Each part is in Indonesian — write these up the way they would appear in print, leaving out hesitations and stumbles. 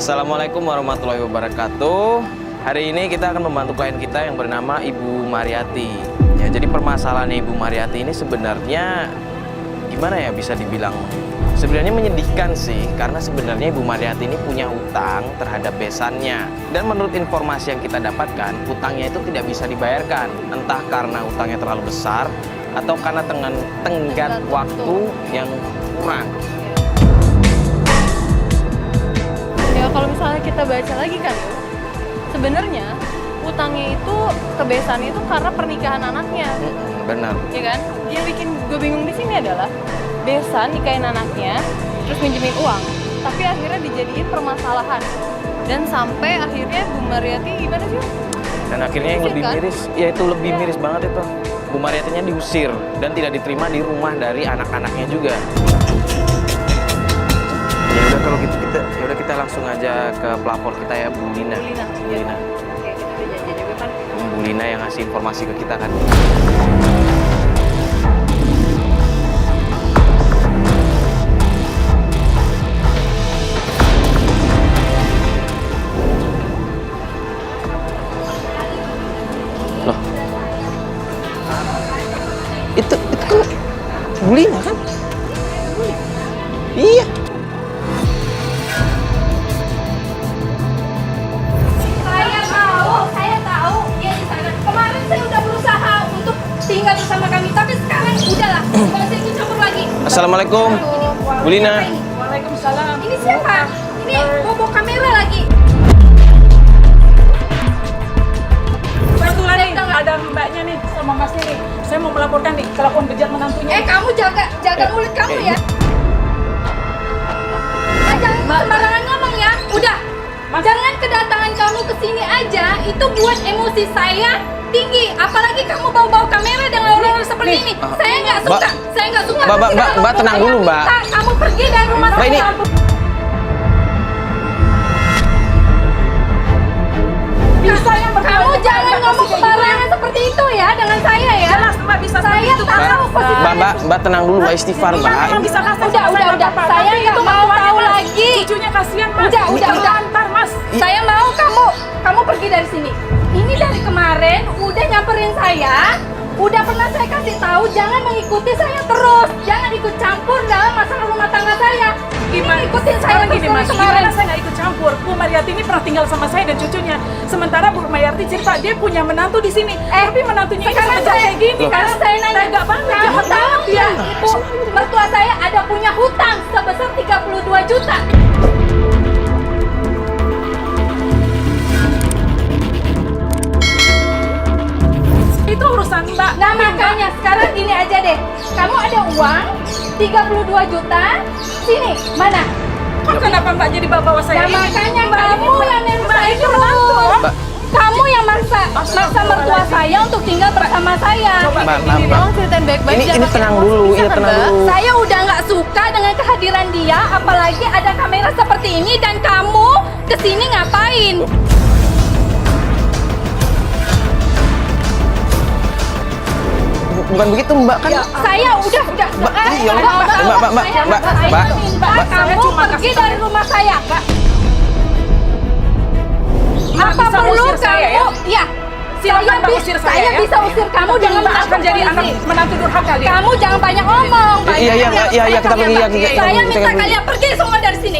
Assalamualaikum warahmatullahi wabarakatuh. Hari ini kita akan membantu klien kita yang bernama Ibu Mariati. Ya, jadi permasalahannya Ibu Mariati ini sebenarnya gimana ya, bisa dibilang sebenarnya menyedihkan sih, karena sebenarnya Ibu Mariati ini punya hutang terhadap besannya. Dan menurut informasi yang kita dapatkan, hutangnya itu tidak bisa dibayarkan, entah karena hutangnya terlalu besar atau karena tenggat waktu yang kurang. Ya kalau misalnya kita baca lagi kan, sebenarnya utangnya itu ke besannya itu karena pernikahan anaknya. Benar. Ya kan? Yang bikin gue bingung di sini adalah besan nikahin anaknya, terus minjemin uang, tapi akhirnya dijadiin permasalahan. Dan sampai akhirnya Bu Mariati gimana sih? Dan akhirnya yang lebih miris, ya itu lebih miris banget itu. Bu Mariatinya diusir dan tidak diterima di rumah dari anak-anaknya juga. Ya udah kalau gitu kita langsung aja ke pelapor kita ya, Bu Lina. Bu Lina. Bu Lina. Oke, kita udah janji juga kan. Bu Lina yang ngasih informasi ke kita kan. Loh. Itu Bu Lina kan? Iya. Saya tahu dia di sana. Kemarin saya udah berusaha untuk tinggal bersama kami, tapi sekarang udahlah, nggak usah ikut campur lagi. Assalamualaikum, Bu Lina. Waalaikumsalam. Ini siapa? Ini bawa kamera lagi. Kebetulan nih, ada mbaknya nih sama mas nih. Saya mau melaporkan nih kelakuan bejat menantunya. Kamu jaga mulut kamu ya. Jangan sembarangan ngomong ya. Udah. Jangan kedatangan kamu ke sini aja itu buat emosi saya tinggi. Apalagi kamu bawa kamera dengan orang-orang seperti ini. Saya nggak suka. Saya nggak suka. Mbak, tenang dulu, Mbak. Kamu pergi dari rumah Mbak, saya. Kamu jangan ngomong sembarangan seperti itu ya dengan saya ya. Jelas mbak bisa Saya tahu posisi. Mbak tenang dulu, Mbak, istighfar, Mbak. Udah. Saya nggak mau tahu lagi. Cucunya kasihan mas. Udah. Ntar mas. Saya mau kamu pergi dari sini. Ini dari kemarin udah nyamperin saya. Udah pernah saya kasih tahu jangan mengikuti saya terus. Jangan ikut campur dalam masalah rumah tangga saya. Gimana? Ikutin saya Sekarang gini terus mas, dari kemarin. gimana saya nggak ikut campur? Bu Mariati ini pernah tinggal sama saya dan cucunya. Sementara Bu Mariati cerita dia punya menantu di sini. Tapi menantunya ini Sekarang semenjak kayak gini. Sekarang saya nanya, nggak banget. kamu tahu ya, Ibu mertua saya ada punya hutang sebesar 32 juta. Itu urusan mbak. Nah makanya sekarang gini aja deh, kamu ada uang 32 juta, sini, mana? Kok kenapa mbak jadi bawa saya? Nah makanya kamu yang nyuruh saya Mbak. kamu yang maksa mertua saya untuk tinggal bersama saya. Mbak. Tolong ceritain baik-baik. Ini jangan pakai tenang emosi, dulu, bisa iya kan, tenang Mbak? dulu. Saya udah nggak suka dengan kehadiran dia, apalagi ada kamera seperti ini dan kamu kesini ngapain? Bukan begitu, Mbak, kan? Saya udah. Mbak, iya, Mbak, kamu pergi dari rumah saya. Apa bisa perlu usir saya, kamu? Ya. Silakan Mbak usir saya ya. bisa usir kamu dengan Mbak akan jadi anak menantu durhaka dia. Kamu jangan banyak ngomong. Iya, kita pergi ya. Saya minta kalian pergi semua dari sini.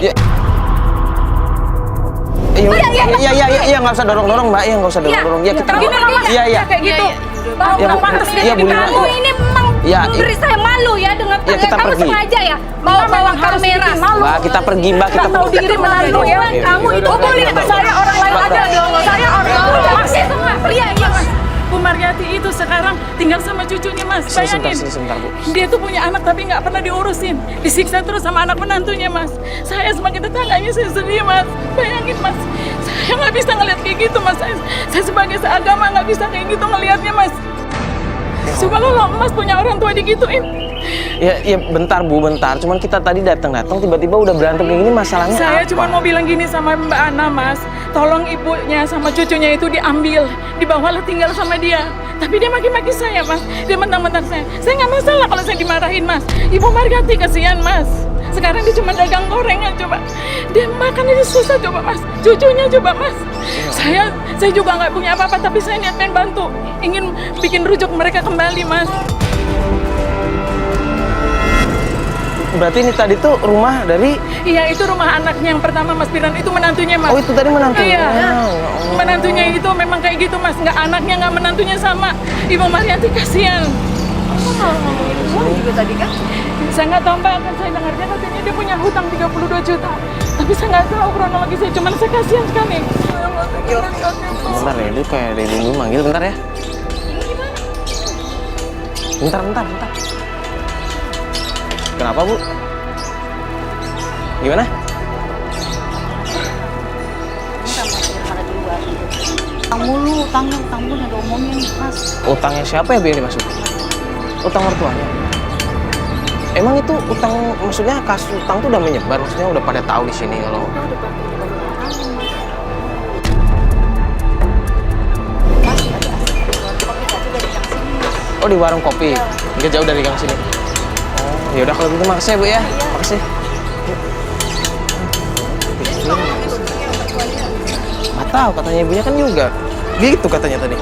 Iya, nggak usah dorong-dorong, Mbak. Iya, nggak usah dorong-dorong. Ya, kita. Kamu pergi. Iya. Kayak gitu. Ya, Pantas dia iya, jadi Bu Lina. Kamu ini memang memberi saya malu ya dengan Ya, kita kamu pergi. sengaja ya bawa kamera. Mbak, kita pergi, Mbak. Kita Tahu pergi. diri menantu ya. Kamu itu boleh. Saya orang lain ada dong. Saya orang lain. Pergi semua. Pergi. Bu Mariati itu sekarang tinggal sama cucunya mas. Bayangin. Sini, sebentar, Bu. Dia tuh punya anak tapi nggak pernah diurusin. Disiksa terus sama anak menantunya mas. Saya sebagai tetangganya saya sedih mas. Bayangin mas. Saya nggak bisa ngeliat kayak gitu mas. Saya sebagai seagama nggak bisa kayak gitu ngelihatnya mas. Coba lo mas punya orang tua digituin. Ya, bentar, Bu, bentar. Cuman kita tadi datang tiba-tiba udah berantem kayak gini, masalahnya Saya apa? cuma mau bilang gini sama Mbak Ana, Mas. Tolong ibunya sama cucunya itu diambil, dibawalah tinggal sama dia. Tapi dia maki-maki saya, Mas. Dia mentang-mentang saya. Saya nggak masalah kalau saya dimarahin, Mas. Ibu Mariati kasihan, Mas. Sekarang dia cuma dagang gorengan coba. Dia makan aja susah coba mas. Cucunya coba mas. Saya juga nggak punya apa-apa, tapi saya niat pengen bantu. Ingin bikin rujuk mereka kembali mas. Berarti ini tadi tuh rumah dari... Iya, itu rumah anaknya yang pertama Mas Piran, itu menantunya Mas. Oh, itu tadi menantunya. Iya, Oh. menantunya itu memang kayak gitu Mas. Nggak anaknya, nggak menantunya sama. Ibu Mariati kasihan. Kok malah ngomongin uang juga tadi kan? Saya nggak tahu Mbak, kan saya dengarnya katanya dia punya hutang 32 juta. Tapi saya nggak tahu kronologisnya, cuman saya kasihan sekali. Bentar ya, itu kayak dari dulu manggil, bentar ya. Bentar. Kenapa, Bu? Gimana? Utang mulu, utang ada omongin mas. Utangnya siapa ya, Bu, yang dimaksud? Utang mertuanya? Emang itu utang, maksudnya kasus utang tuh udah menyebar, maksudnya udah pada tahu di sini kalau... Oh, di warung kopi? Nggak jauh dari gang sini? Oh, yaudah kalau gitu makasih ya, Bu ya. Makasih. Nggak tahu, katanya ibunya kan juga. Gitu katanya tadi.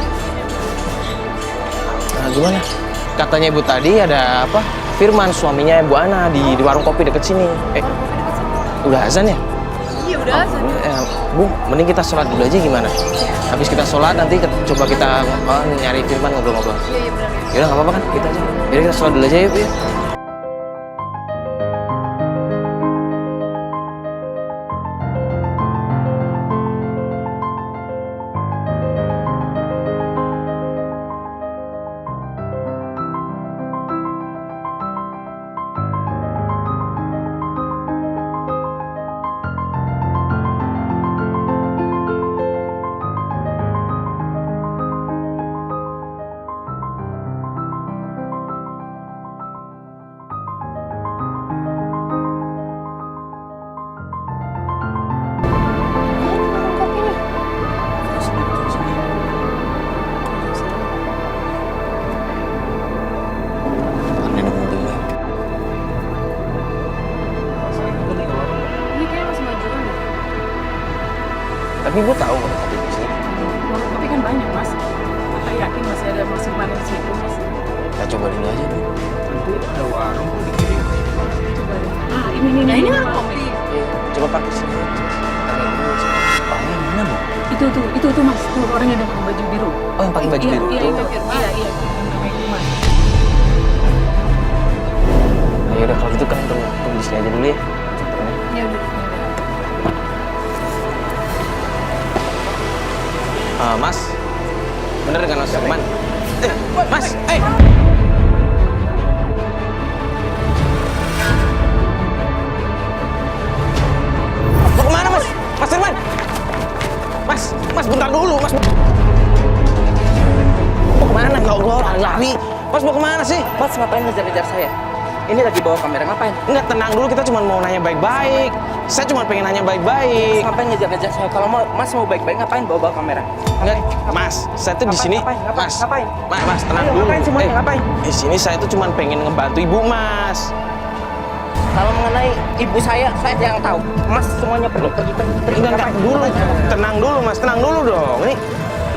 Nah, gimana? Katanya ibu tadi ada apa? Firman, suaminya Ibu Ana di warung kopi deket sini. Udah azan ya? Iya udah azan. Bu, mending kita sholat dulu aja gimana? Habis kita sholat nanti coba kita nyari Firman ngobrol-ngobrol. Iya benar. Yaudah nggak apa-apa kan? Kita aja. Jadi kita sholat dulu aja ya, Bu ya. Ini kayaknya masih majukan deh. Tapi Ibu tahu kalau kopi di sini. Warung kopi kan banyak mas. Saya yakin masih ada musim panen situ mas. Kita coba dulu aja, Bu. Nanti ada warung tuh di kiri. Coba deh. Ah ini. Nah ini kan kopi. Iya, coba pakai sini. Kita lihat dulu. Orangnya mana, Bu? Itu mas. Tuh orangnya dengan baju biru. Oh, yang pakai baju biru. Iya, itu. iya. Itu mas. Nah, yaudah kalau gitu kan tunggu di sini aja dulu ya. Iya udah. Mas, bener kan Mas Firman? Mas, mau kemana Mas? Mas Firman? Mas bentar dulu, Mas. Mau kemana? Nggak lari. Mas mau kemana sih? Mas ngapain ngejar-ngejar saya? Ini lagi bawa kamera ngapain? Enggak, tenang dulu, kita cuma mau nanya baik-baik. Saya cuma pengen nanya baik-baik. Ngapain ngejar-ngejar saya? Kalau Mas mau baik-baik ngapain bawa kamera? Enggak, Mas, saya tuh di sini. Mas, Mas, tenang Ayo, dulu. ngapain semuanya, ngapain? Di sini saya tuh cuma pengen ngebantu Ibu, Mas. Kalau mengenai ibu saya yang tahu. Mas semuanya pergi. Enggak, Ngapain? dulu. Tenang dulu, Mas. Tenang dulu dong. Ini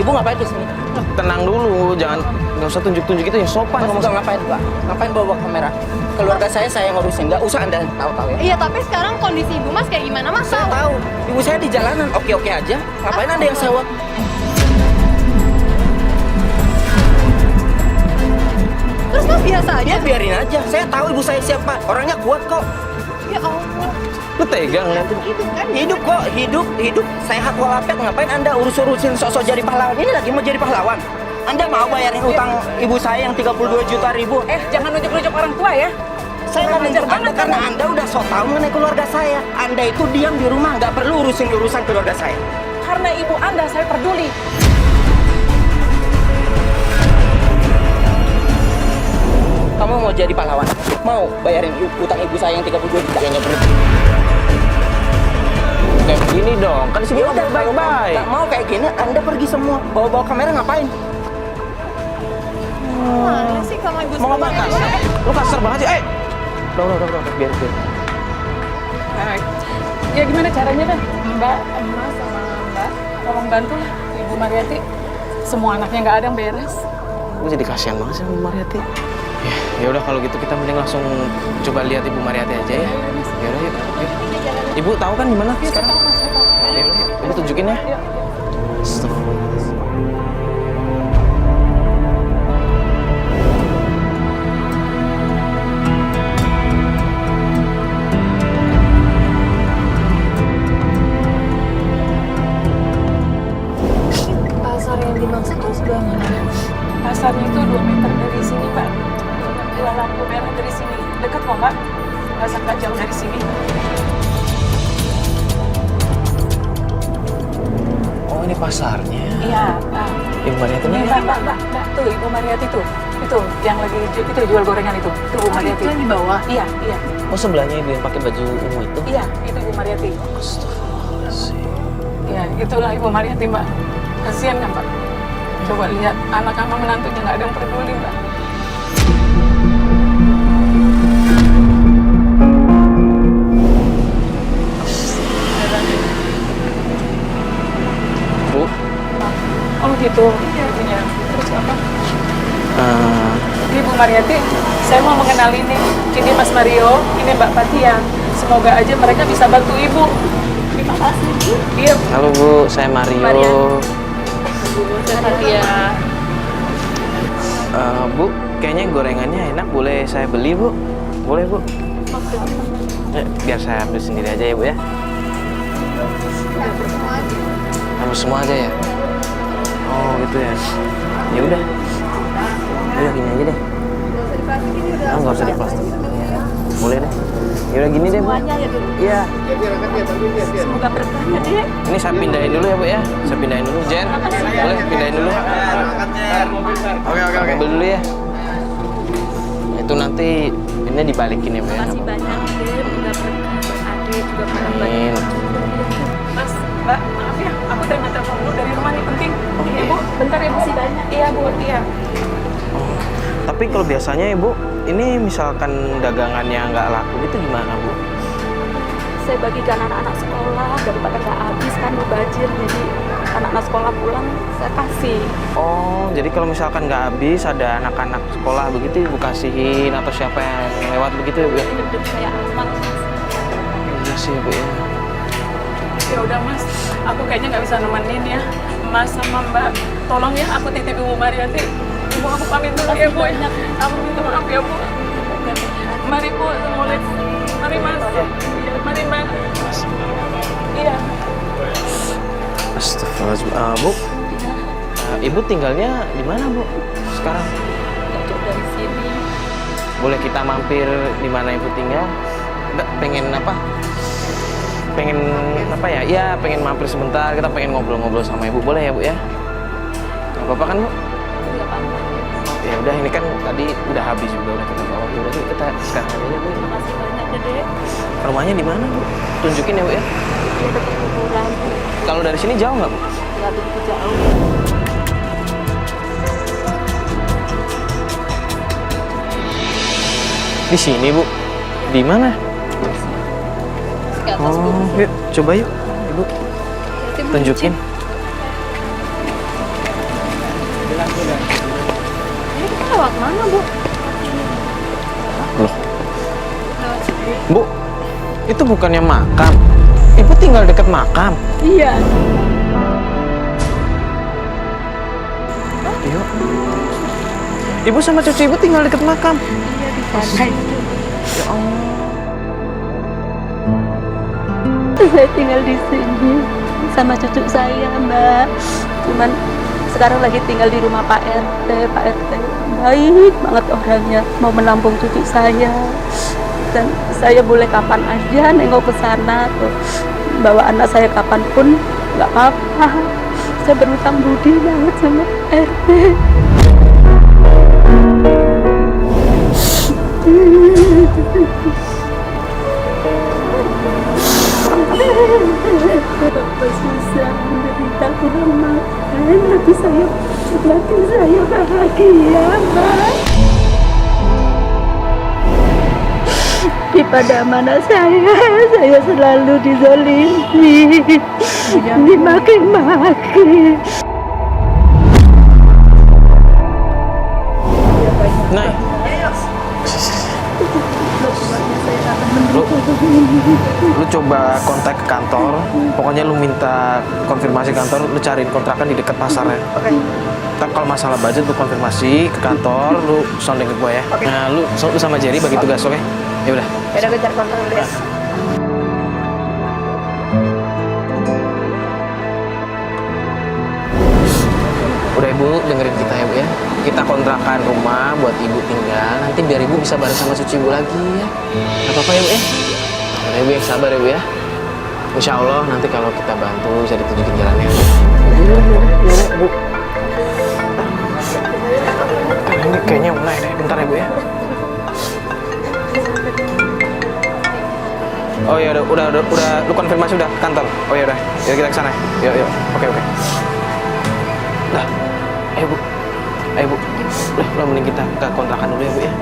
Ibu ngapain di sini? tenang dulu. Nggak usah tunjuk-tunjuk itu yang sopan. Mas ngomong. juga ngapain, Pak? Ngapain bawa kamera? Keluarga saya yang ngurusin. Nggak usah Anda tahu-tahu ya. Iya tapi sekarang kondisi ibu mas kayak gimana mas? Saya tahu. Ibu saya di jalanan oke-oke aja. Ngapain Anda yang sewa? Terus mas biasa aja. Dia biarin aja. Saya tahu ibu saya siapa. Orangnya kuat kok. Ya Allah. Lu tega ngeliatin. Hidup kan hidup kok, hidup sehat walafiat. Ngapain Anda urus-urusin sosok jadi pahlawan? Ini lagi mau jadi pahlawan. Anda mau bayarin utang ibu saya yang 32 juta ribu? Jangan nunjuk-nunjuk orang tua ya. Saya nggak ngejar Anda karena Anda udah sok tahu mengenai keluarga saya. Anda itu diam di rumah, nggak perlu urusin urusan keluarga saya. Karena ibu Anda saya peduli. Kamu mau jadi pahlawan? Mau bayarin utang ibu saya yang 32 juta? Ya nggak perlu. Kayak begini dong. Kan sini Ya udah, ngomong baik-baik. nggak mau kayak gini, Anda pergi semua. Bawa-bawa kamera ngapain? Mana sih kamu ibu Mau ngomong sama kasar? Lu kasar banget sih. Udah, biar. Nah, ya gimana caranya dah? Mbak, Mas sama Mbak, tolong bantulah Ibu Mariati. Semua anaknya nggak ada yang beres. Gue jadi kasihan banget sih sama Bu Mariati. Ya udah kalau gitu kita mending langsung coba lihat Ibu Mariati aja ya. Ya udah yuk. Ibu tahu kan di mana Iya, saya sekarang? tahu Mas, saya tahu. Ya udah yuk. Ibu tunjukin ya. Iya. Astagfirullahaladzim. Pasar yang dimaksud tuh sebelah mana? Pasarnya itu 2 meter dari sini, Pak. Dua lampu merah dari sini. Dekat kok, Mbak. Nggak jauh dari sini. Oh ini pasarnya. Iya, Pak. Ibu Mariati Ini, ini. Mbak. Tuh, Ibu Mariati tuh. Itu, yang lagi itu jual gorengan itu. Itu Ibu Mariati. Itu yang di bawah? Iya. Oh sebelahnya ibu yang pakai baju ungu itu. Iya, itu Ibu Mariati. Iya, itulah Ibu Mariati, Mbak. Kasihan kan, Mbak? Coba lihat, anak sama menantunya nggak ada yang peduli, Mbak. Bu, Oh gitu. Itunya. Terus apa? Ini Bu Mariati, saya mau mengenal ini. Ini Mas Mario, ini Mbak Fatia. Semoga aja mereka bisa bantu Ibu. Terima kasih, Bu. Iya. halo Bu, saya Mario. Iya. Bu, kayaknya gorengannya enak. Boleh saya beli Bu? Boleh Bu? Biar saya ambil sendiri aja ya Bu ya. Ambil semua aja ya. Oh gitu ya. Ya udah. Udah gini aja deh. Nggak usah diplastik. Boleh deh. Ya udah gini deh Bu. Iya. Semoga berkah ya, Dek. Ini saya pindahin dulu ya Bu ya. Saya pindahin dulu Jen. Boleh pindahin dulu. Oke. Mobil dulu ya. Itu nanti ini dibalikin ya Bu ya. Makasih banyak, Dek. Udah berkah. Adik juga pernah bantu. Amin. Mas, Mbak, maaf ya, aku terima telepon dulu dari rumah nih, penting. Iya, Bu, bentar ya, Bu. Iya, Bu, iya. Tapi kalau biasanya Ibu, ini misalkan dagangannya nggak laku itu gimana Bu? Saya bagikan anak-anak sekolah daripada nggak habis kan mubazir, jadi anak-anak sekolah pulang saya kasih. Oh, jadi kalau misalkan nggak habis ada anak-anak sekolah begitu Ibu kasihin atau siapa yang lewat begitu ya Bu ya? Hidup saya aman. Iya sih Bu ya. Ya udah, Mas, aku kayaknya nggak bisa nemenin ya. Mas sama Mbak, tolong ya, aku titip Ibu Mariati. Ibu, aku pamit dulu ya, Bu. Aku minta maaf ya, Bu. Mari, Bu. Assalamualaikum. Mari, Mas. Mari, Mbak. Iya. Astagfirullahaladzim. Bu, Ibu tinggalnya di mana Bu sekarang? Nggak jauh dari sini. Boleh kita mampir di mana Ibu tinggal? Nggak, pengen apa? Pengen apa ya? Iya, pengen mampir sebentar. Kita pengen ngobrol-ngobrol sama Ibu. Boleh ya Bu ya? Nggak apa-apa kan Bu? Nggak apa-apa. Ya udah, ini kan tadi udah habis juga, udah kita bawa. Ya udah, yuk, kita sekarang aja Bu. Makasih banyak, Dek. Rumahnya di mana Bu? Tunjukin ya Bu ya. Ini dekat kuburan. Kalau dari sini jauh nggak Bu? Nggak begitu jauh. Di sini Bu. Di mana? Ke atas gunung. Yuk, coba yuk, Ibu. Tunjukin. Ini kita lewat mana, Bu? Loh. Bu, itu bukannya makam. Ibu tinggal dekat makam. Iya. Yuk. Ibu sama cucu Ibu tinggal dekat makam. Iya, di sana itu. Ya Allah. Saya tinggal di sini sama cucu saya, Mbak. Cuman sekarang lagi tinggal di rumah Pak RT. Pak RT baik banget orangnya, mau menampung cucu saya. Dan saya boleh kapan aja nengok ke sana tuh. Bawa anak saya kapanpun nggak apa-apa. Saya berutang budi banget sama RT. Bapak susah menderita kurang makan, hati saya bahagia, Mbak. pada amanah saya selalu dizalimi, dimaki-maki. Nah, lu coba kontak ke kantor, pokoknya lu minta konfirmasi kantor, lu cariin kontrakan di dekat pasarnya. Ntar kalau masalah budget lu konfirmasi ke kantor, lu sounding ke gue ya. Nah, lu sama Jerry bagi tugas, oke? Ya udah. Udah gue cari kontrak dulu ya. Udah ibu dengerin kita ya bu ya. Kita kontrakan rumah buat ibu tinggal. Nanti biar ibu bisa bareng sama cucu ibu lagi ya. Gak apa-apa ya bu ya. Udah ibu yang sabar ya bu ya. Insya Allah nanti kalau kita bantu bisa ditunjukin jalannya. Ya bu. Ini kayaknya mulai deh. Bentar ya bu ya. Oh ya udah lu konfirmasi udah ke kantor. Oh ya udah. Yuk kita ke sana. Yuk. Oke. Udah. Ayo bu. Udah mending kita ke kontrakan dulu ya bu ya.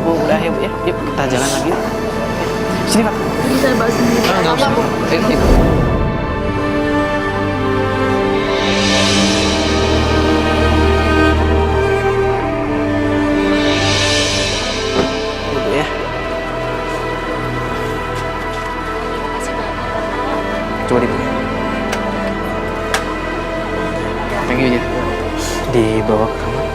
Bu, udah ya bu ya. Yuk kita jalan lagi. Sini Pak. Bisa bawa sendiri. Nggak usah. Ayo. Bu ya. Coba di bu. Thank you aja. Dibawa ke kamar.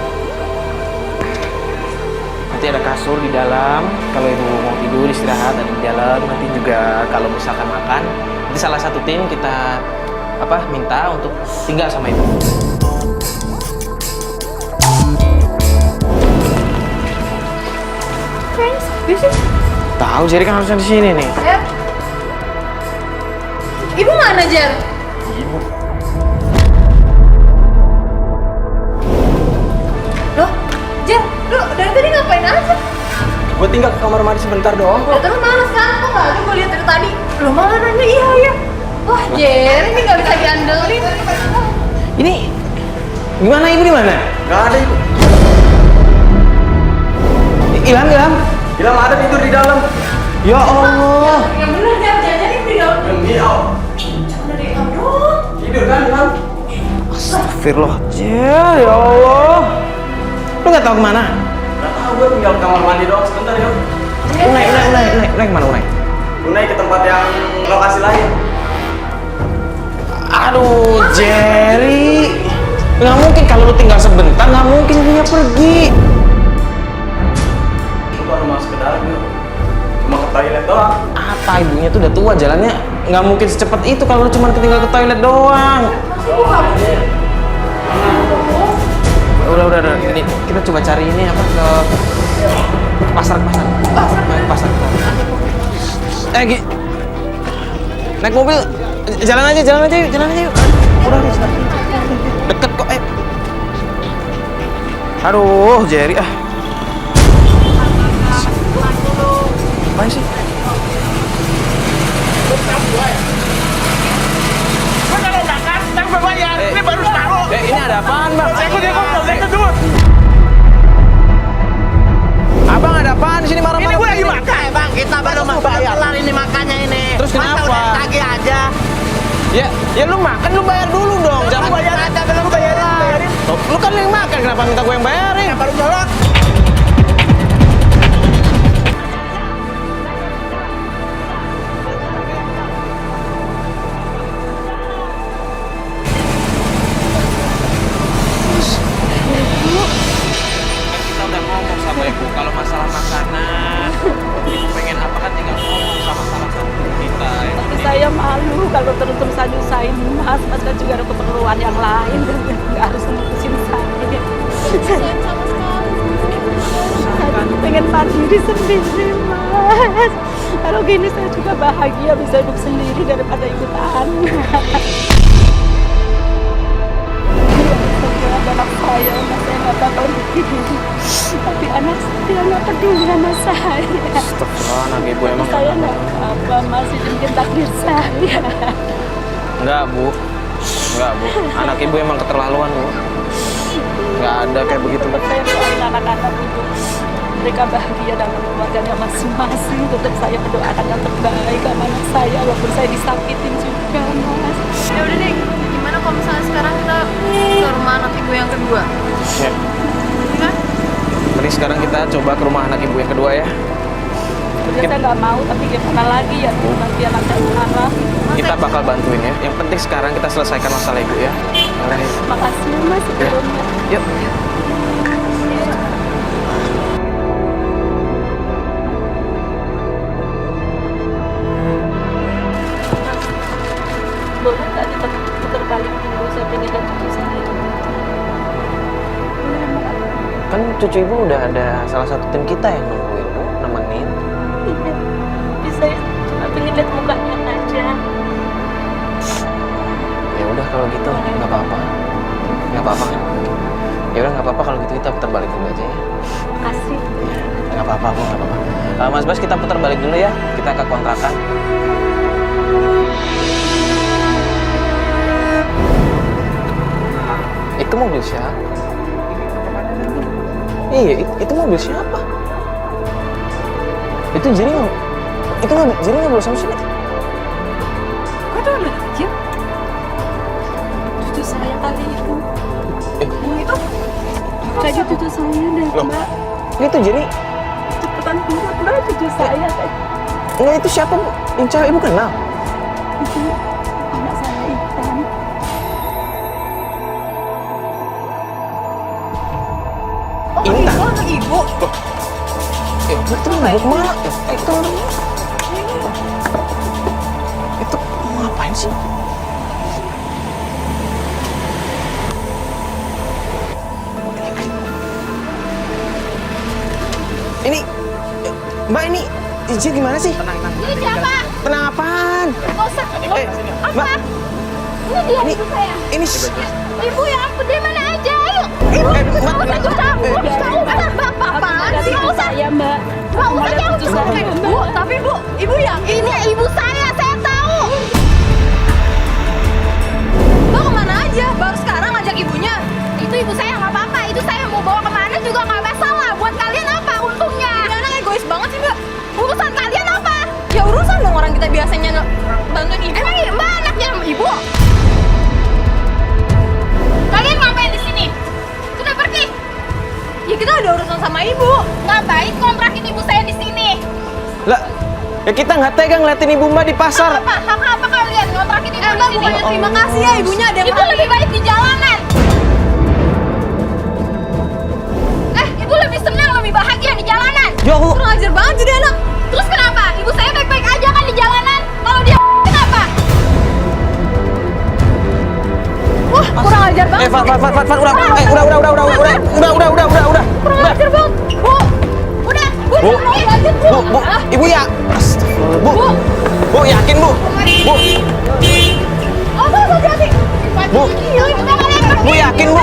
Nanti ada kasur di dalam. Kalau ibu mau tidur istirahat ada di dalam. Nanti juga kalau misalkan makan, nanti salah satu tim kita minta untuk tinggal sama ibu. Tahu Jerry kan harusnya di sini nih. Ibu mana, Jer? Loh, Jer, lu dari tadi ngapain aja? Gue tinggal ke kamar mandi sebentar doang kok. Ya terus mana sekarang? Kok nggak ada? Gue lihat dari tadi. Lo malah nanya iya. Wah, Jer, ini nggak bisa diandelin. Ini gimana ibu di mana? Gak ada ibu. Ilham. Bilang ada tidur di dalam. Ya Allah. Yang bener, Jer, jangan ibu di dalam. Demi Allah. Jangan ada yang dong. Tidur kan, Ilham? Astagfirullahaladzim, ya Allah. Lu nggak tahu kemana? Gak tahu, gue tinggal ke kamar mandi doang sebentar ya. Unai kemana Unai? Unai ke tempat yang lokasi lain. Aduh, Jerry. Nggak mungkin kalau lu tinggal sebentar, nggak mungkin ibunya pergi. Gue baru masuk ke dalam yuk. Cuma ke toilet doang. Apa ibunya tuh udah tua, jalannya nggak mungkin secepat itu kalau lu cuma ketinggal ke toilet doang. Udah. Ini kita coba cari ini ke pasar. Naik mobil, jalan aja yuk. Udah. Deket kok, Aduh, Jerry Apaan sih? Ini baru taruh. Ini ada apaan, Bang? Ikut dulu. Abang ada apaan di sini marah-marah? Ini gue lagi makan. Bang, kita baru kelar ini makannya ini. Terus Masa kenapa? udah tagih aja. Ya lu makan lu bayar dulu dong. Jangan Bayar aja belum bayarin. Lu kan yang makan, kenapa minta gue yang bayarin? Baru jolok. Kita udah ngomong sama ibu kalau masalah makanan, ibu pengen apa kan tinggal ngomong sama salah satu kita. Tapi saya malu kalau terus-terusan nyusahin Mas kan juga ada keperluan yang lain dan nggak harus ngurusin saya. Saya pengen mandiri sendiri, Mas. Kalau gini saya juga bahagia bisa hidup sendiri daripada ikut anak. Anak saya, Mas, saya nggak bakal begini. Tapi anak saya nggak peduli sama saya. Astagfirullah, anak ibu emang Saya nggak apa, Mas, itu mungkin takdir saya. Enggak, Bu. Anak ibu emang keterlaluan, Bu. Nggak ada kayak begitu. Saya doain anak-anak itu mereka bahagia dengan keluarganya masing-masing. Tetap saya mendoakan yang terbaik sama anak saya, walaupun saya disakitin juga, Mas. Ya udah deh, gimana kalau misalnya sekarang kita ke rumah anak ibu yang kedua? Ya. Kan? Mending sekarang kita coba ke rumah anak ibu yang kedua ya. Sebenarnya saya nggak mau, tapi gimana lagi ya, nanti anaknya marah. Kita bakal bantuin ya. Yang penting sekarang kita selesaikan masalah ibu ya. Boleh. Makasih ya, Mas, sebelumnya. Yuk. Boleh nggak diputar balik dulu, saya pengen lihat cucu saya. Kan cucu ibu udah ada salah satu tim kita yang nungguin bu, nemenin. Iya, tapi saya cuma pengen lihat mukanya aja. Ya udah kalau gitu nggak apa-apa, nggak apa-apa kan? Ya udah nggak apa-apa kalau gitu kita putar balik dulu aja ya. Makasih. Ya, nggak apa-apa bu, nggak apa-apa. Mas Bas kita putar balik dulu ya, kita ke kontrakan. Itu mobil siapa? Iya, itu mobil siapa? Itu Jerry ngobrol sama siapa? Kok ada anak kecil? Cucu saya tadi itu. Itu? Tadi cucu saya dan Mbak. Itu Jerry? Cepetan keluar, Mbak, cucu saya. Enggak, itu siapa bu? Yang cewek ibu kenal? Itu anak saya Intan. Intan? Oh, anak ibu. Itu mau kemana? Itu mau ngapain sih? Ini, Mbak ini, Ije gimana sih? Ini siapa? Tenang apaan? Nggak usah. Apa? Mbak, Ini dia ini, ibu saya. ini, Ibu ya ampun, di mana aja? Ayo. Ibu, Mbak, nggak usah ikut campur. Tahu kan bapak apaan sih? Nggak usah. Saya, Mbak. Nggak usah campur. Bu, tapi bu, ibu ya? Ini ibu saya tahu. Lo kemana aja? Baru sekarang ngajak ibunya. Itu ibu saya nggak apa-apa. Itu saya mau bawa kemana juga nggak masalah. Buat kalian apa untungnya? Ini anak egois banget sih, Mbak. Urusan kalian apa? Ya urusan dong orang kita biasanya bantuin ibu. Emang iya, Mbak anaknya ibu? Kalian ngapain di sini? Sudah pergi. Ya kita ada urusan sama ibu. Ngapain kontrakin ibu saya di sini? lah, ya kita nggak tega ngeliatin ibu Mbak di pasar. Hak apa kalian kontrakin ibu Mbak, di sini? bukannya terima kasih ya ibunya ada yang Ibu lebih baik di jalanan. Ibu lebih senang, lebih bahagia di jalanan. Ya Allah. kurang ajar banget jadi anak. Terus kenapa? Ibu saya baik-baik aja kan di jalanan. Kalau dia kenapa? Wah, kurang ajar banget. Fat, udah. Udah. Kurang ajar banget. Bu, udah. Bu, Kurang ajar, Bu, ibu ya. Astagfirullah, Bu, yakin Bu? Bu, Oh, hati-hati. Bu. Bu, yakin, Bu?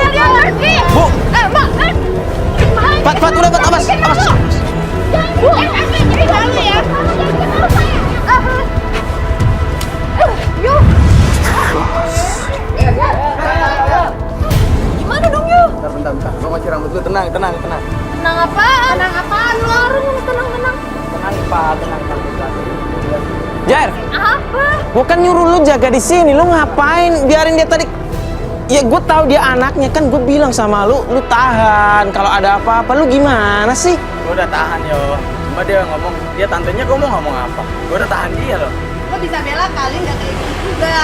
Bu. Mbak. Fat, udah, Fat, awas. Bu, jadi kali ya. Yuk. Gimana dong, Yu? Bentar. Lo ngoceh rambut lu, tenang. Tenang apaan? Tenang apaan? Lu larang, tenang. Tenang. Jair, Apa? gua kan nyuruh lu jaga di sini. Lu ngapain? Biarin dia tadi. Ya gue tahu dia anaknya kan, gue bilang sama lu tahan. Kalau ada apa-apa lu gimana sih? Gue udah tahan yo. Cuma dia ngomong, dia tantenya gue mau ngomong apa? Gue udah tahan dia loh. Lo bisa bela kali nggak kayak gitu juga.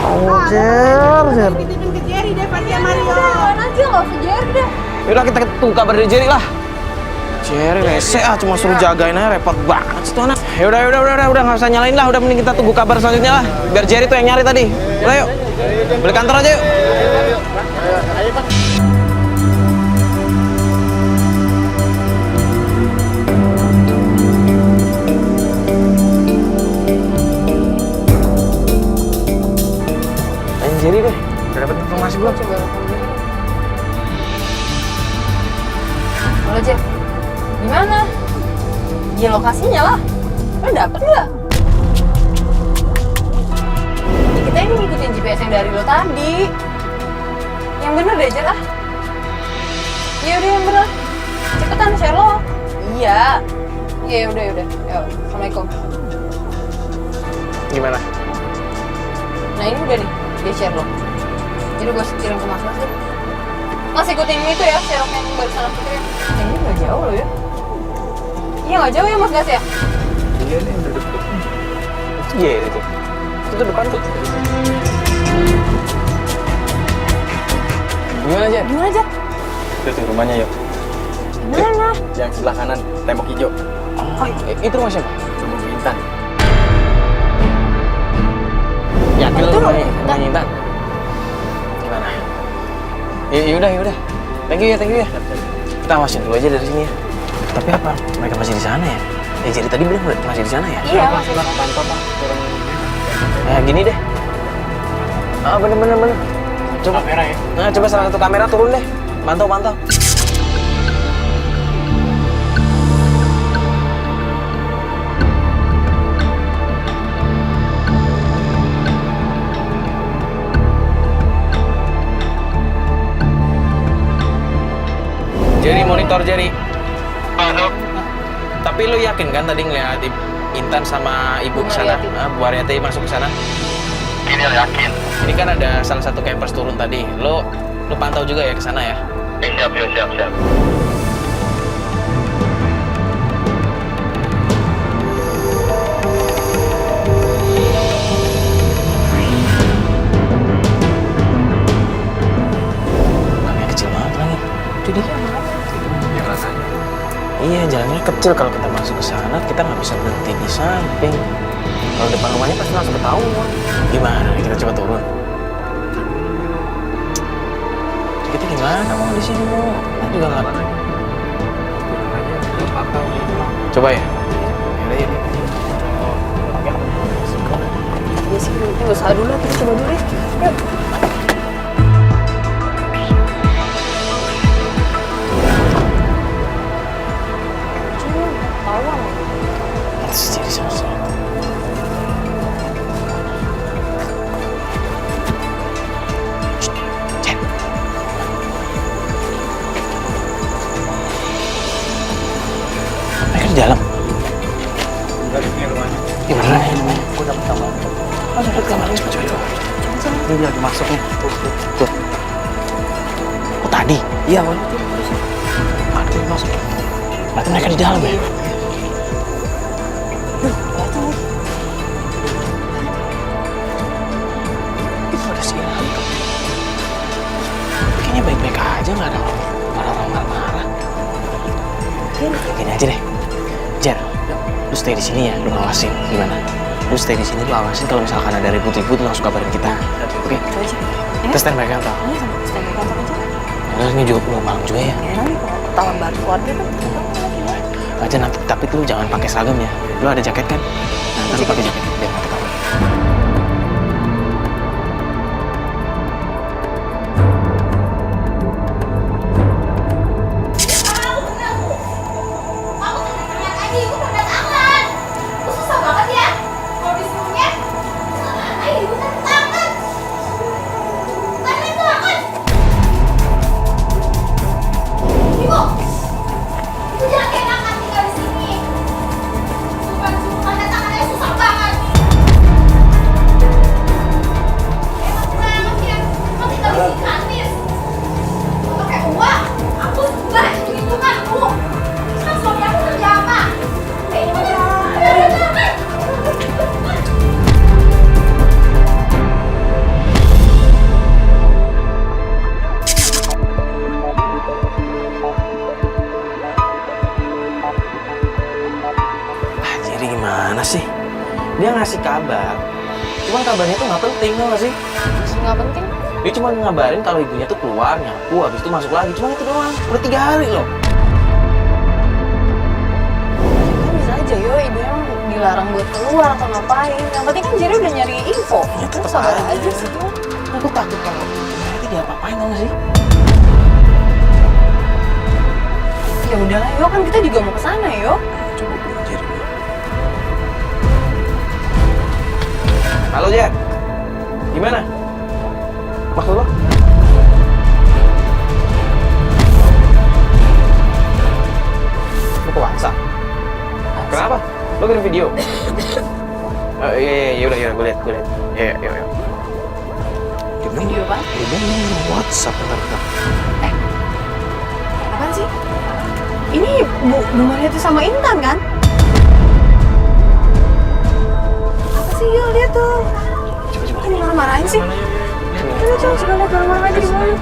Oh, Jer. Ditipin ke Jerry deh, pasti sama Rio. Udah, aja nggak usah Jerry deh. Yaudah kita tunggu kabar dari Jerry lah. Jerry rese cuma suruh jagain aja, repot banget sih tuh anak. Yaudah nggak usah nyalain lah, udah mending kita tunggu kabar selanjutnya lah. Biar Jerry tuh yang nyari tadi. Udah yuk, balik kantor aja yuk. Tanya Jerry deh, udah dapet informasi belum? Halo, Jer. Gimana? Ya lokasinya lah. Lo dapet nggak? Ya, kita ini ngikutin GPS yang dari lo tadi. Yang bener deh, Jer ah. Ya udah yang bener. Cepet cepetan Sherlock. Iya. Iya udah. Yo, assalamualaikum. Gimana? Nah ini udah nih, dia Sherlock. Jadi gue kirim ke Mas ya. Mas ikutin itu ya, Sherlock yang barusan aku kirim. Ini nggak jauh loh ya. Iya nggak jauh ya Mas Gas ya? Iya nih udah deket. Iya itu. Itu depan tuh. Gimana Jen? Gimana aja? Itu tuh rumahnya yuk. Mana? Yang sebelah kanan, tembok hijau. Oh, itu rumah siapa? Rumah Intan. Yakin Itu lu rumahnya Intan. Intan? Gimana? Yaudah. Thank you ya. Kita awasin dulu aja dari sini ya. Tapi apa? Mereka masih di sana ya? Jadi tadi bilang masih di sana ya? Iya masih. Gini deh. Bener. Coba Kamera ya? Nah, coba salah satu kamera turun deh. Pantau. Jerry, monitor Jerry. Tapi lu yakin kan tadi ngeliat Intan sama ibu Bu kesana? Mariati. Bu Mariati masuk ke sana? Ini yakin. Ini kan ada salah satu campers turun tadi. Lu pantau juga ya ke sana ya? Siap. Namanya kecil banget lagi. Itu dia. Ya rasanya. Iya, jalannya kecil. Kalau kita masuk ke sana, kita nggak bisa berhenti di samping. Kalau depan rumahnya pasti langsung ketahuan. Gimana nih, kita coba turun? Kita gimana mau di sini mau? Kita juga nggak. Coba ya. Iya sih, kita usaha dulu, kita coba dulu ya. Yuk. Jadi sama-sama. Jen. Mereka di dalam. Enggak, ini rumahnya. Iya beneran ya rumahnya. Aku dapat kamar. Oh, dapat kamarnya coba. Ini lagi masuk nih. Tuh. Oh tadi? Iya, Wan. Aduh, masuk. Berarti mereka di dalam ya? Ada si Ilham. Kayaknya baik-baik aja, nggak ada orang marah-marah. Gini aja deh, Jer, lu stay di sini ya, lu ngawasin gimana? Lu stay di sini, lu awasin kalau misalkan ada ribut-ribut, lu langsung kabarin kita. Oke? Kita standby kantor. Ini sama standby kantor aja. Udah, ini juga belum malam juga ya. Enak nih kalau ketahuan baru keluarga kan. Aja nanti, tapi lu jangan pakai seragam ya. Lu ada jaket kan? Nanti lu pakai jaket biar nggak ketahuan. Gimana sih? Dia ngasih kabar. Cuman kabarnya tuh nggak penting, tau gak sih? Nggak penting. Dia cuma ngabarin kalau ibunya tuh keluar, nyapu, habis itu masuk lagi. Cuma itu doang. Udah 3 hari loh. Kan bisa aja yo, ibunya emang dilarang buat keluar atau ngapain. Yang penting kan Jerry udah nyari info. Ya tetep sabar aja. aja sih yo. Aku takut kalau nanti dia apa-apain, tau gak sih? Ya udahlah yo, kan kita juga mau kesana yo. Coba gue aja dulu. Halo Jet, gimana? Maksud lo? ke WhatsApp. Kenapa? Lo kirim video? Oh, iya, udah, gue liat. Iya. Video apa? Dia bilang WhatsApp, bentar. Apaan sih? Ini Bu Mariati sama Intan kan? Apa sih Yul, lihat tuh. Coba. Ini marah-marahin sih. Coba lihat marah-marahin di mana.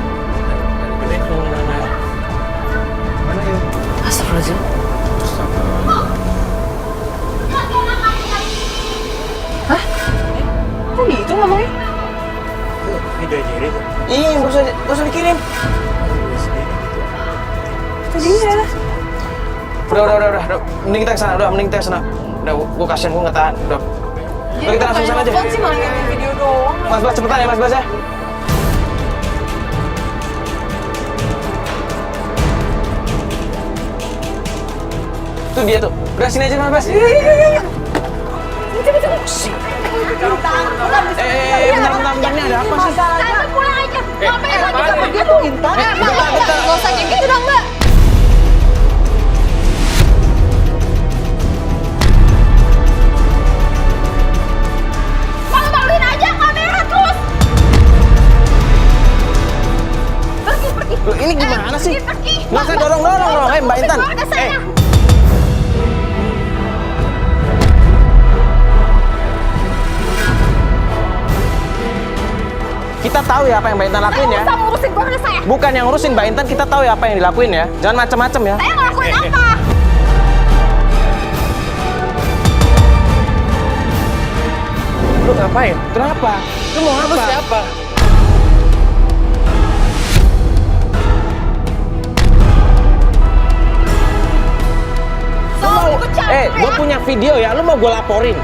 Astagfirullahaladzim. Hah? Kok gitu ngomongnya? Video diri tuh. Iya, gak usah dikirim. Jadinya Udah. Mending kita kesana, Udah, gue kasihan, gue nggak tahan. Udah kita langsung sana aja. sih malah ngirim video doang. Mas Bas, cepetan ya Mas Bas ya. Tuh dia tuh. Udah sini aja Mas Bas. Iya. Bentar, ini ada apa sih? Tante pulang aja. Ngapain lagi sama dia Gitu Intan. Gak usah kayak gitu dong Mbak. Bang-bangin aja kamera terus. Pergi. Loh, ini gimana sih? Pergi. Nggak usah dorong-dorong dong, Mbak Intan. Keluarga saya. Kita tahu ya apa yang Mbak Intan lakuin ya. Nggak usah ngurusin keluarga saya. Bukan yang ngurusin Mbak Intan, kita tahu ya apa yang dilakuin ya. Jangan macam-macam ya. Saya ngelakuin apa? Lu ngapain? Kenapa? Lu mau apa? Siapa? So, ikut campur Gue ya. punya video ya, lu mau gue laporin?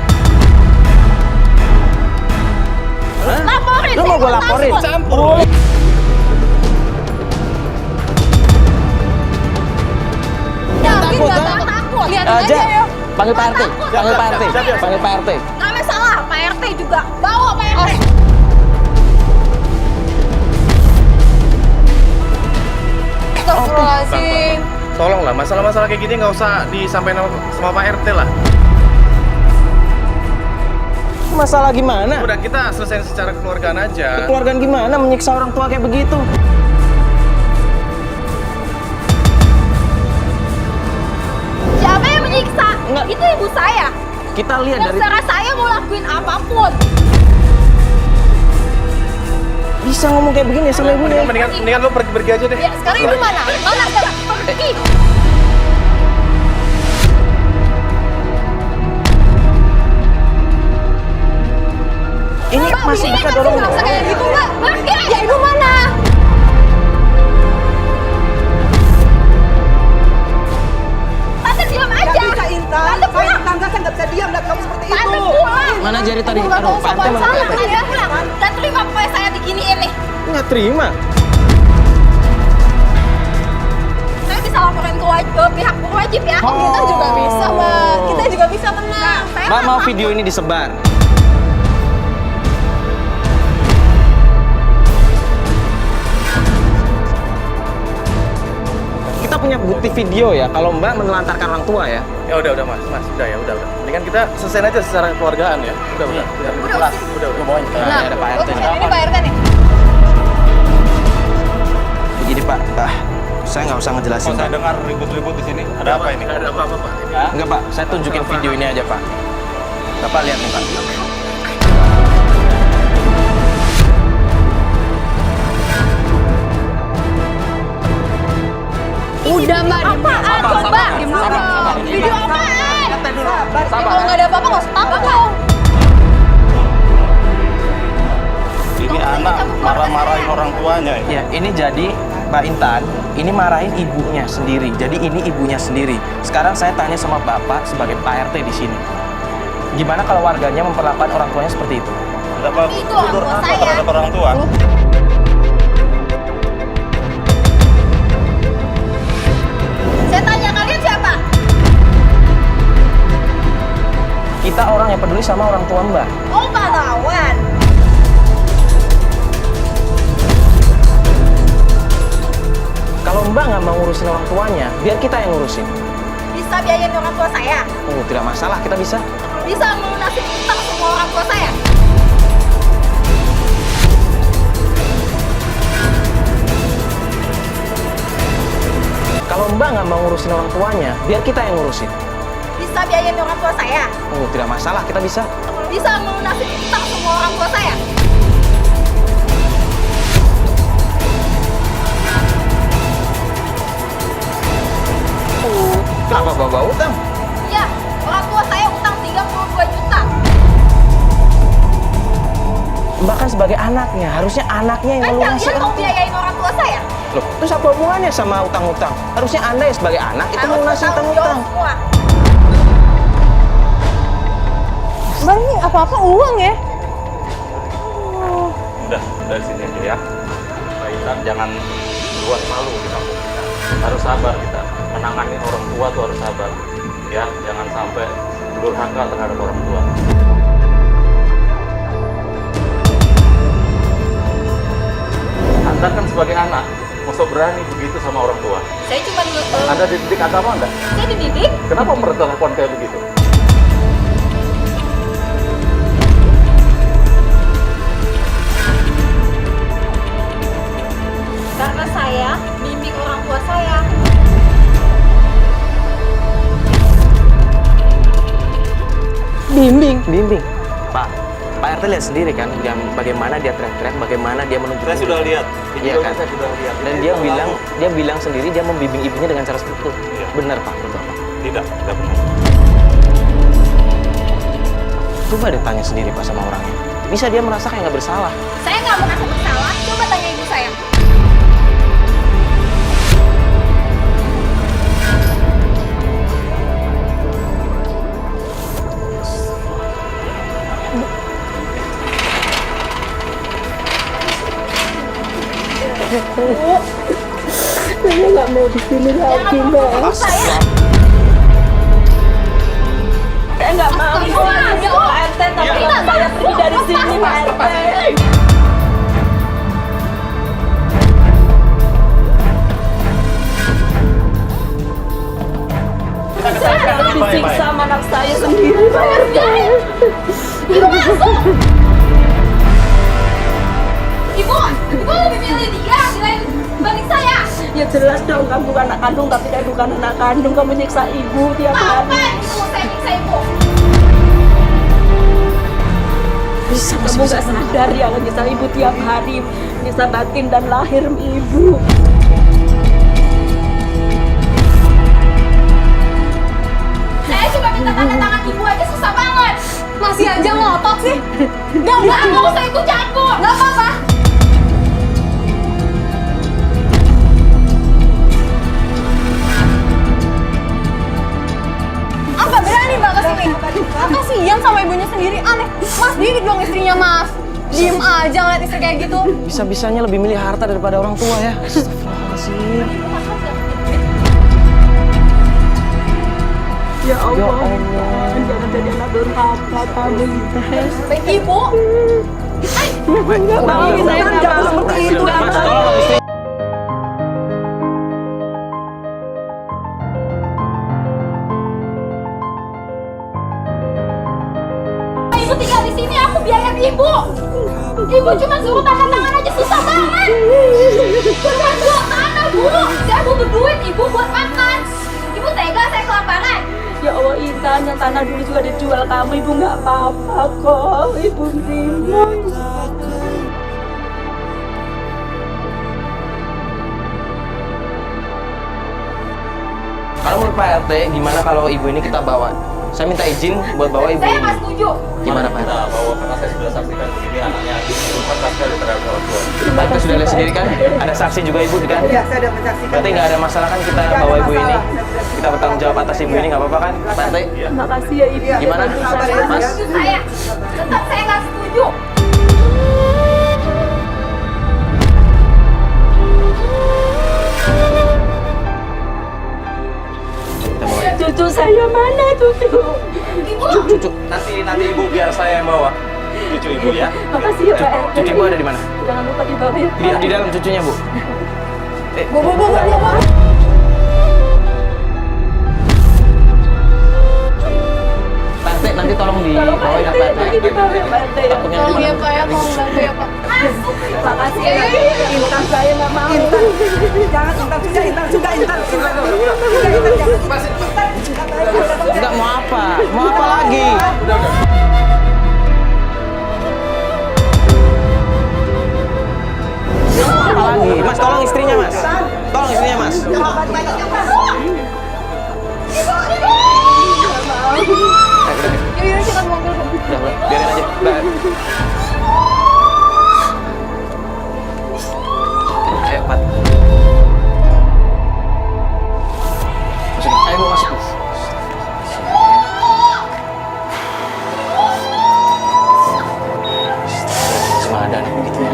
Hah? Laporin. Lu mau gue laporin? Campur. Takut, Jangan takut. Lihat aja. aja ya. Panggil Pak RT. Panggil Pak RT. Panggil Pak RT. Nggak masalah, Pak RT juga. Bawa Pak RT. Astagfirullahaladzim. Tolonglah, masalah-masalah kayak gini nggak usah disampaikan sama Pak RT lah. Masalah gimana? Udah kita selesaiin secara kekeluargaan aja. Keluargaan gimana menyiksa orang tua kayak begitu? Siapa yang menyiksa? Nggak. Itu ibu saya. Kita lihat dari Terserah saya mau lakuin apapun. bisa ngomong kayak begini ya sama ibunya. Mendingan lu pergi aja deh. Ya, sekarang ibu mana? Mana sekarang? Pergi. Ini masih bisa dorong. Nggak usah kayak gitu, Mbak. Pergi aja, ibu mana? Tante diam aja. Nggak bisa Intan. Tante pulang. Tante kan nggak bisa diam lihat kamu seperti itu. Tante pulang. Mana jari tadi? Nggak Aduh, mau Pak RT sama mana? salah. Tante pulang. Dan terima pokoknya saya diginiin nih. Nggak terima. Saya bisa laporin ke pihak berwajib ya. Oh. Kita juga bisa, Mbak. Kita juga bisa tenang. Saya Mbak nggak mau video ini disebar. Kita punya bukti video ya kalau Mbak menelantarkan orang tua ya. Ya udah Mas, udah ya, udah. Mendingan kita selesaiin aja secara kekeluargaan ya. Udah. Udah. Bawain. Nah, ada Pak RT nih. Ini Pak RT nih. Begini Pak, saya nggak usah ngejelasin Pak. dengar ribut-ribut di sini. Ada apa ini? Ada apa-apa, Pak? Enggak Pak, saya tunjukin video ini aja Pak. Bapak lihat nih Pak. Udah Mbak. apaan coba? Diam dulu. Video apaan? Kalau nggak ada apa-apa nggak usah takut. Ini anak marah-marahin orang tuanya ya. Ya, ini jadi Mbak Intan, ini marahin ibunya sendiri. Jadi ini ibunya sendiri. Sekarang saya tanya sama Bapak sebagai Pak RT di sini. Gimana kalau warganya memperlakukan orang tuanya seperti itu? Dapat Itu orang tutur tua apa saya. terhadap orang tua? Saya tanya kalian siapa? Kita orang yang peduli sama orang tua Mbak. Oh, pahlawan. Kalau Mbak nggak mau ngurusin orang tuanya, biar kita yang ngurusin. bisa biayain orang tua saya? Oh, tidak masalah, kita bisa. Bisa melunasi utang semua orang tua saya? Kalau Mbak nggak mau ngurusin orang tuanya, biar kita yang ngurusin. Bisa biayain orang tua saya? Oh, tidak masalah, kita bisa. Bisa melunasi utang semua orang tua saya? Kenapa bawa utang? Iya, orang tua saya utang 32 juta. Mbak kan sebagai anaknya, harusnya anaknya yang Kan melunasi kalian mau biayain orang tua saya? Loh, terus apa hubungannya sama utang-utang? Harusnya Anda ya sebagai anak itu Harus melunasi bertanggung utang-utang. jawab semua. Bang, ini apa-apa uang ya? Udah dari sini aja ya. Mbak Intan jangan buat malu di kampung kita. Harus sabar kita. Menangani orang tua tuh harus sabar. Ya, jangan sampai durhaka terhadap orang tua. Anda kan sebagai anak, masa berani begitu sama orang tua? Saya cuma Anda dididik agama enggak? saya dididik. Kenapa memperlakukan kayak begitu? Karena saya bimbing orang tua saya. Bimbing. Bimbing. Pak RT lihat sendiri kan bagaimana dia teriak-teriak, bagaimana dia menunjuk. Saya sudah lihat. Iya kan? Saya sudah lihat. Dan dia bilang sendiri dia membimbing ibunya dengan cara seperti itu. Iya. Benar Pak, betul Pak. Tidak benar. Coba deh tanya sendiri Pak sama orangnya. Bisa dia merasa kayak nggak bersalah. Saya nggak merasa bersalah. Coba tanya ibu saya. Saya nggak mau di sini lagi, Mbak. Saya Saya nggak mau di sini, Pak RT. Tapi saya pergi dari sini, Pak RT. Saya disiksa sama anak saya sendiri, Pak RT. ibu masuk. Ibu lebih milih dia dibanding saya. Ya jelas dong, kamu bukan anak kandung, tapi saya bukan anak kandung. Kamu nyiksa ibu tiap hari. Apa itu saya nyiksa ibu? Kamu nggak sadar ya, nyiksa ibu tiap hari, nyiksa batin dan lahir ibu. Saya cuma minta tanda tangan ibu aja susah banget. Masih aja ngotot sih. Nggak usah ikut campur. Nggak apa-apa. Apa berani Mbak kesini? Kasihan sama ibunya sendiri, aneh. Mas didik dong istrinya Mas. Diem aja ngeliat istri kayak gitu. Bisa-bisanya lebih milih harta daripada orang tua ya. Astagfirullahaladzim. Ya Allah, jangan jadi anak durhaka kamu. Baik ibu. Nggak mau, saya nggak mau seperti itu. Mas, tolong istri. Ibu tinggal di sini, aku biayain ibu. Ibu cuma suruh tanda tangan aja susah banget. Cuma jual tanah bu. Saya butuh duit ibu buat makan. Ibu tega saya kelaparan. Ya Allah, Intan, yang tanah dulu juga dijual kamu. Ibu nggak apa-apa kok. Ibu terima. Kalau menurut Pak RT, gimana kalau ibu ini kita bawa? Saya minta izin buat bawa ibu Saya ini. nggak setuju. Gimana Pak RT? Nah, bahwa karena saya sudah saksikan begini anaknya durhaka sekali terhadap orang tua. Pak RT sudah lihat sendiri kan? Ada saksi juga ibu kan? Iya, saya sudah menyaksikan. Berarti nggak ada masalah kan kita bawa ibu ini? Kita bertanggung jawab atas ibu ini nggak apa-apa kan? Pak RT? Makasih ya Ibu. Gimana? Mas? Saya tetap saya nggak setuju. Kita bawa. Cucu saya mana cucu? Cucu. Nanti ibu biar saya yang bawa. Cucu ibu ya. Makasih ya Pak RT. Cucu ibu ada di mana? Jangan lupa dibawa ya. Di dalam cucunya bu. Bu. nanti tolong dibawa ya Pak RT. Takutnya Tolong ya gimana? Pak ya, tolong bantu ya Pak. Makasih ya. Intan saya nggak mau. Jangan Intan sudah Intan sudah Intan. Enggak mau apa? Mau apa lagi? Apa lagi? Mas, tolong istrinya, Mas. Tolong istrinya, Mas. Yuk, cepat mobil. Udah, biarin aja. Udah. Ayo, Pat. Masukin. Ayo, Bu, masuk. Cuma ada begitu ya.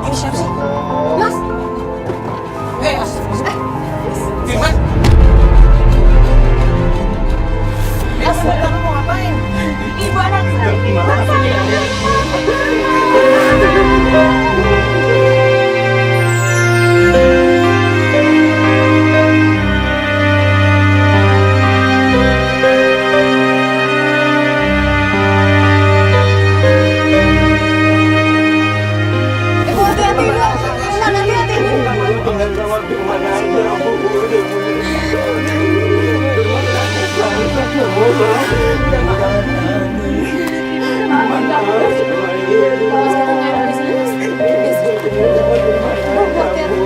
Ini siapa sih? Mas, Mas. Firman. Mas, kamu mau ngapain? Ibu anak Ibu hati-hati, Ibu. Firman, hati-hati. Mas, kita nggak di sini, Mas. Ibu, hati-hati.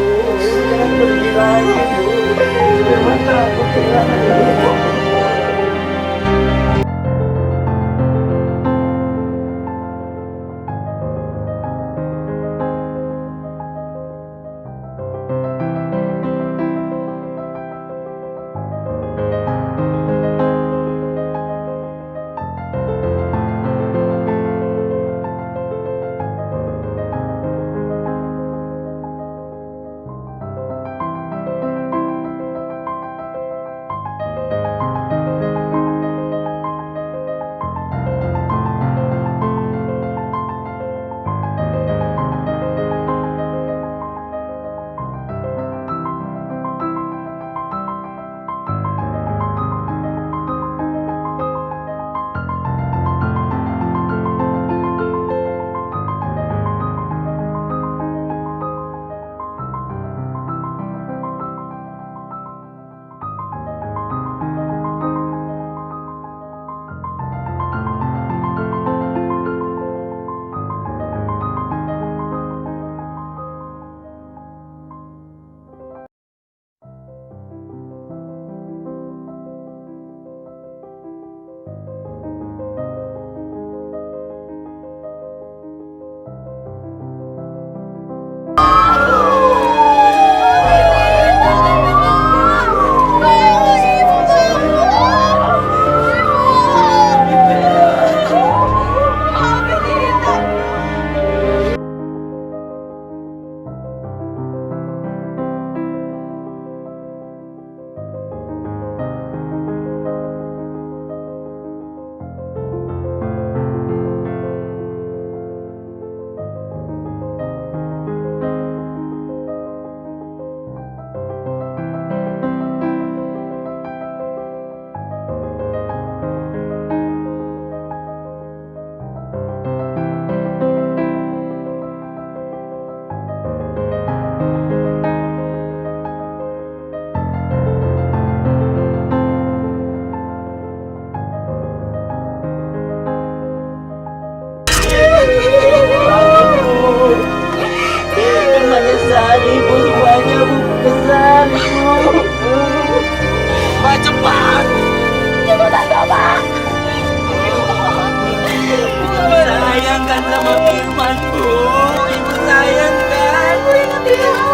Sayang kan sama Firman, Bu. Ibu sayang kan. Dia